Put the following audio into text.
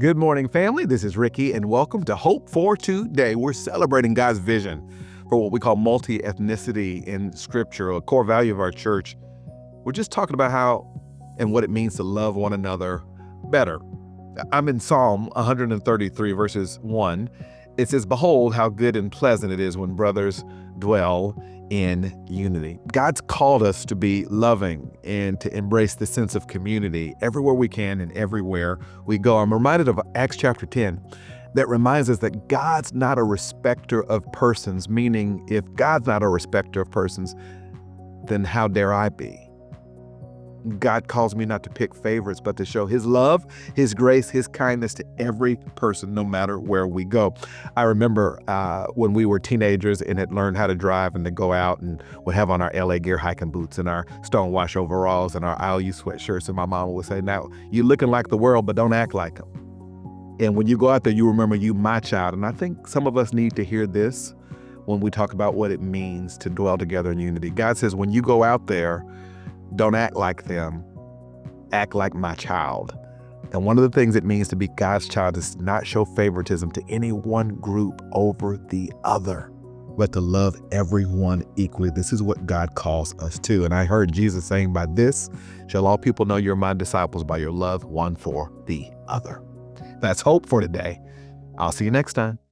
Good morning, family. This is Ricky, and welcome to Hope for Today. We're celebrating God's vision for what we call multi-ethnicity in Scripture, a core value of our church. We're just talking about how and what it means to love one another better. I'm in Psalm 133, verses 1. It says, "Behold, how good and pleasant it is when brothers dwell in unity." God's called us to be loving and to embrace the sense of community everywhere we can and everywhere we go. I'm reminded of Acts chapter 10 that reminds us that God's not a respecter of persons, meaning if God's not a respecter of persons, then how dare I be? God calls me not to pick favorites, but to show His love, His grace, His kindness to every person, no matter where we go. I remember when we were teenagers and had learned how to drive and to go out and would have on our LA Gear hiking boots and our Stonewash overalls and our IOU sweatshirts. And my mama would say, "Now, you're looking like the world, but don't act like them." And when you go out there, you remember you, my child. And I think some of us need to hear this when we talk about what it means to dwell together in unity. God says, when you go out there, don't act like them, act like my child. And one of the things it means to be God's child is not show favoritism to any one group over the other, but to love everyone equally. This is what God calls us to. And I heard Jesus saying, "By this shall all people know you're my disciples, by your love one for the other." That's hope for today. I'll see you next time.